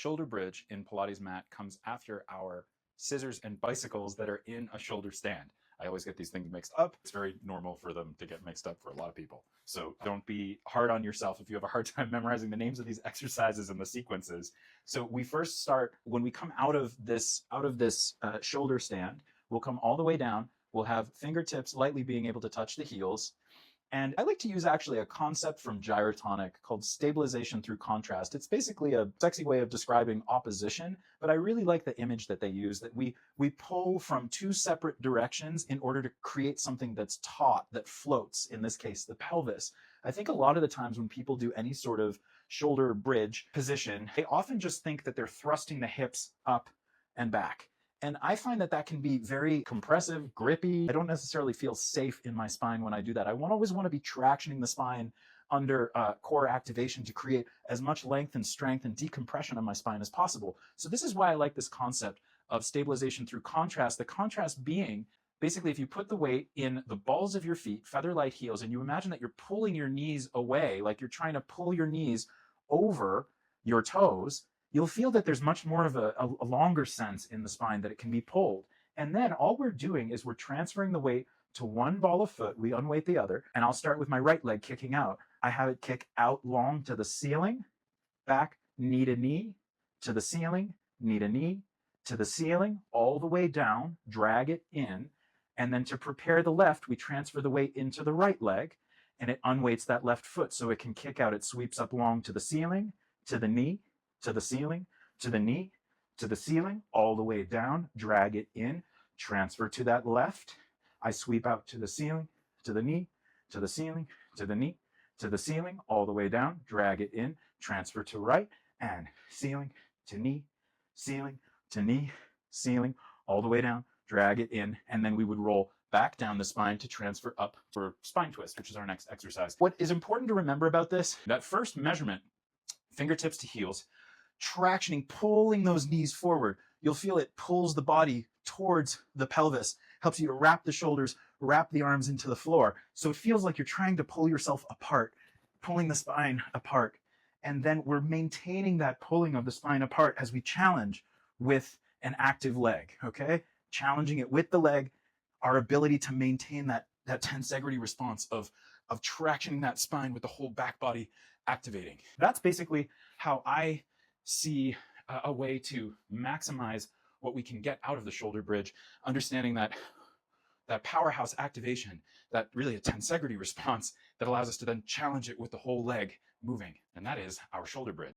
shoulder bridge in Pilates mat comes after our scissors and bicycles that are in a shoulder stand. I always get these things mixed up. It's very normal for them to get mixed up for a lot of people. So don't be hard on yourself if you have a hard time memorizing the names of these exercises and the sequences. So we first start when we come out of this shoulder stand. We'll come all the way down. We'll have fingertips lightly being able to touch the heels. And I like to use actually a concept from Gyrotonic called stabilization through contrast. It's basically a sexy way of describing opposition, but I really like the image that they use, that we pull from two separate directions in order to create something that's taut, that floats, in this case, the pelvis. I think a lot of the times when people do any sort of shoulder bridge position, they often just think that they're thrusting the hips up and back. And I find that that can be very compressive, grippy. I don't necessarily feel safe in my spine when I do that. I always want to be tractioning the spine under core activation to create as much length and strength and decompression of my spine as possible. So this is why I like this concept of stabilization through contrast. The contrast being, basically, if you put the weight in the balls of your feet, feather light heels, and you imagine that you're pulling your knees away, like you're trying to pull your knees over your toes, you'll feel that there's much more of a longer sense in the spine that it can be pulled. And then all we're doing is we're transferring the weight to one ball of foot. We unweight the other. And I'll start with my right leg kicking out. I have it kick out long to the ceiling, back, knee to knee, to the ceiling, knee to knee, to the ceiling, all the way down, drag it in. And then to prepare the left, we transfer the weight into the right leg, and it unweights that left foot so it can kick out. It sweeps up long to the ceiling, to the knee, to the ceiling, to the knee, to the ceiling, all the way down, drag it in, transfer to that left. I sweep out to the ceiling, to the knee, to the ceiling, to the knee, to the ceiling, all the way down, drag it in, transfer to right, and ceiling, to knee, ceiling, to knee, ceiling, all the way down, drag it in, and then we would roll back down the spine to transfer up for spine twist, which is our next exercise. What is important to remember about this, that first measurement, fingertips to heels, tractioning, pulling those knees forward. You'll feel it pulls the body towards the pelvis, helps you to wrap the shoulders, wrap the arms into the floor. So it feels like you're trying to pull yourself apart, pulling the spine apart. And then we're maintaining that pulling of the spine apart as we challenge with an active leg, okay? Challenging it with the leg, our ability to maintain that tensegrity response of tractioning that spine with the whole back body activating. That's basically how I see a way to maximize what we can get out of the shoulder bridge, understanding that powerhouse activation, that really a tensegrity response that allows us to then challenge it with the whole leg moving. And that is our shoulder bridge.